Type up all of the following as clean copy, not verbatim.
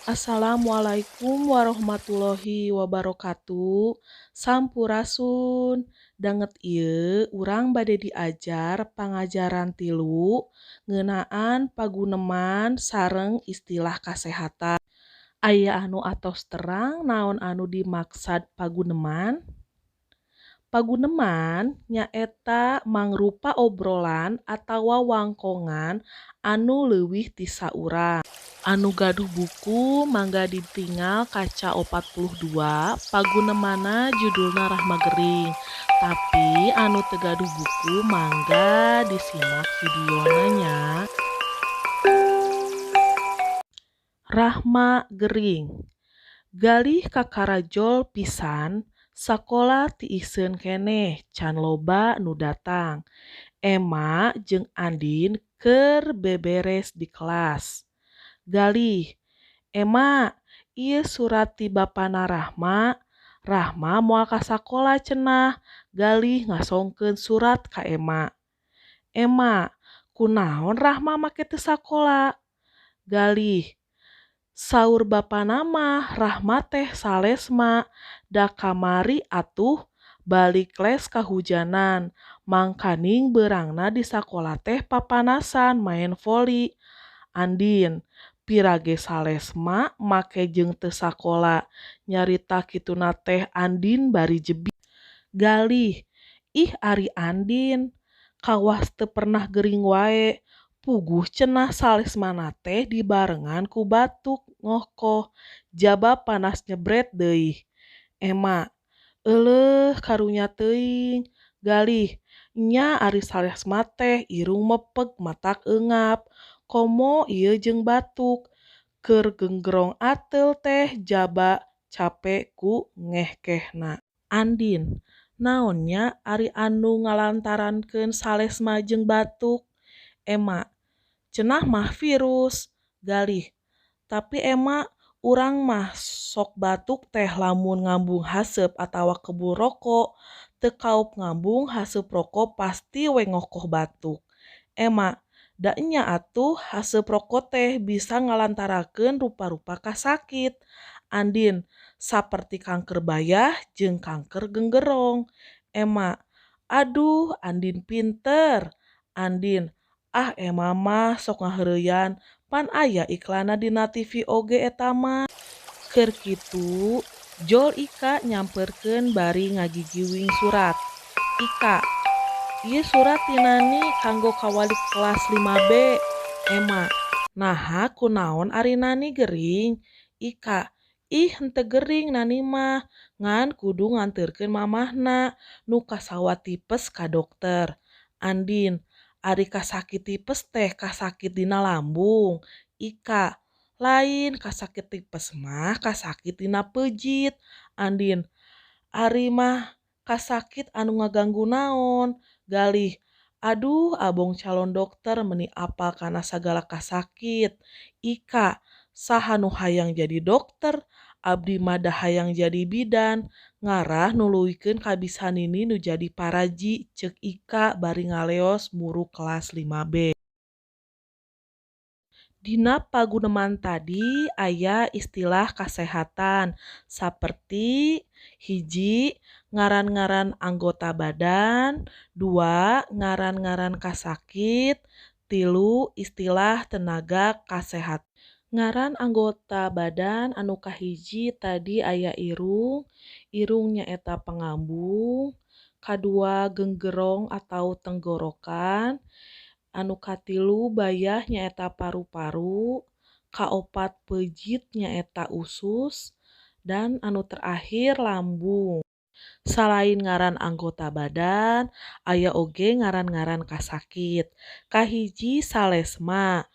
Assalamualaikum warahmatullahi wabarakatuh. Sampurasun. Danget ieu urang bade diajar pangajaran tilu ngeunaan paguneman sareng istilah kasehatan. Aya anu atos terang naon anu dimaksad paguneman? Paguneman nyaeta mangrupa obrolan atawa wangkongan anu leuwih ti saurang. Anu gaduh buku mangga ditingal kaca 42 pagunemana judulna Rahma Gering. Tapi anu teu gaduh buku mangga disimak videona nya. Rahma Gering. Galih kakarajol pisan sakola tiiseun keneh can loba nu datang. Emma jeung Andin keur beberes di kelas. Galih, Emma, ieu surat ti bapana Rahma. Rahma moal ka sakola cenah. Galih ngasongkeun surat ka Emma. Emma, kunaon Rahma make teu sakola? Galih, saur bapana mah Rahma teh salesma, da kamari atuh balik les kahujanan. Mangkaning beurangna di sakola teh papanasan maen voli. Andin, pira ge salesma make jeung teu sakola. Nyarita kituna teh Andin bari jebi. Galih, ih ari Andin, kawas teu pernah gering wae. Puguh cenah salesmana teh dibarengan ku batuk ngohkoh, jaba panas nyebret deui. Emma, euleuh karunya teuing. Galih, nya ari salesma teh irung mepeg matak eungap. Komo ieu jeung batuk. Keur genggerong ateul teh jaba cape ku ngehkehna. Andin, naonnya ari anu ngalantarankeun salesma jeung batuk? Emma, cenah mah virus. Galih, tapi Emma, urang mah sok batuk teh lamun ngambung haseup atawa kebul rokok. Teu kaup ngambung haseup rokok pasti we ngokoh batuk. Emma, da nya atuh haseup rokok teh bisa ngalantarakeun rupa-rupa kasakit. Andin, saperti kanker bayah jeung kanker genggerong. Emma, aduh Andin pinter. Andin, ah Emma mah sok ngahareuyan, pan aya iklanna dina TV oge eta mah. Keur kitu, Jol Ika nyamperkeun bari ngagigiwing surat. Ika, ieu surat ti Nani kanggo kawalik kelas 5B. Emma, naha kunaon ari Nani gering? Ika, ih henteu gering Nani mah, ngan kudu nganteurkeun mamahna nu kasawat tipes ka dokter. Andin, ari kasakit tipes teh kasakit dina lambung. Ika, lain kasakit tipes mah kasakit dina peujit. Andin, ari mah kasakit anu ngaganggu naon? Galih, aduh abong calon dokter meuni apal kana sagala kasakit. Ika, saha nu hayang jadi dokter? Abdi mah da hayang jadi bidan. Ngarah nuluikeun ka bisanini nu jadi paraji, ceuk Ika bari ngaleos muru kelas 5B. Dina paguneman tadi aya istilah kasehatan saperti hiji ngaran-ngaran anggota badan, 2 ngaran-ngaran kasakit, 3 istilah tenaga kasehatan. Ngaran anggota badan anu kahiji tadi aya irung, irung nyaeta pangambung, kadua genggerong atau tenggorokan, anu katilu bayah nyaeta paru-paru, kaopat peujit nyaeta usus, dan anu terakhir lambung. Salain ngaran anggota badan, aya oge ngaran-ngaran kasakit. Kahiji salesma,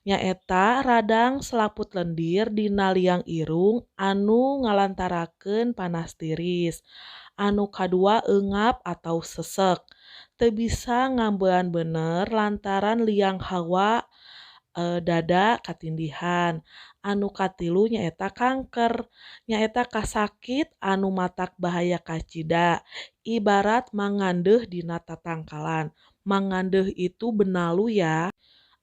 nyaeta radang selaput lendir dina liang irung anu ngalantarakeun panas tiris. Anu kadua eungap atau sesek. Teu bisa ngambeuan bener lantaran liang hawa dada katindihan. Anu katilu nyaeta kanker, nyaeta kasakit anu matak bahaya kacida. Ibarat mangandeuh dina tatangkalan. Mangandeuh itu benalu ya.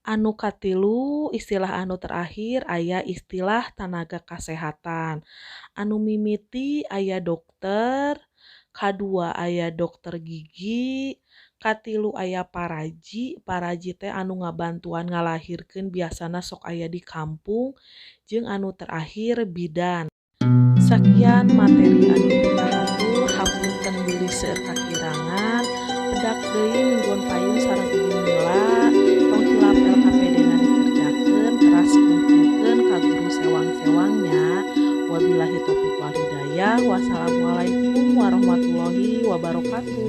Anu katilu istilah anu terakhir aya istilah tenaga kesehatan. Anu mimiti aya dokter, kadua aya dokter gigi, katilu aya paraji, paraji teh anu ngabantuan ngalahirkeun biasana sok aya di kampung, jeung anu terakhir bidan. Sakian materi anu ditahatur hapunten gelis seueur kakirangan. Bedak deui mingguan payun sareng Ibu Mila tong hilap LKPD-na dikerjakeun teras kumpulkeun ka guru sewang-sewangnya. Wabillahi taufiq wal hidayah. Wassalamualaikum warahmatullahi wabarakatuh.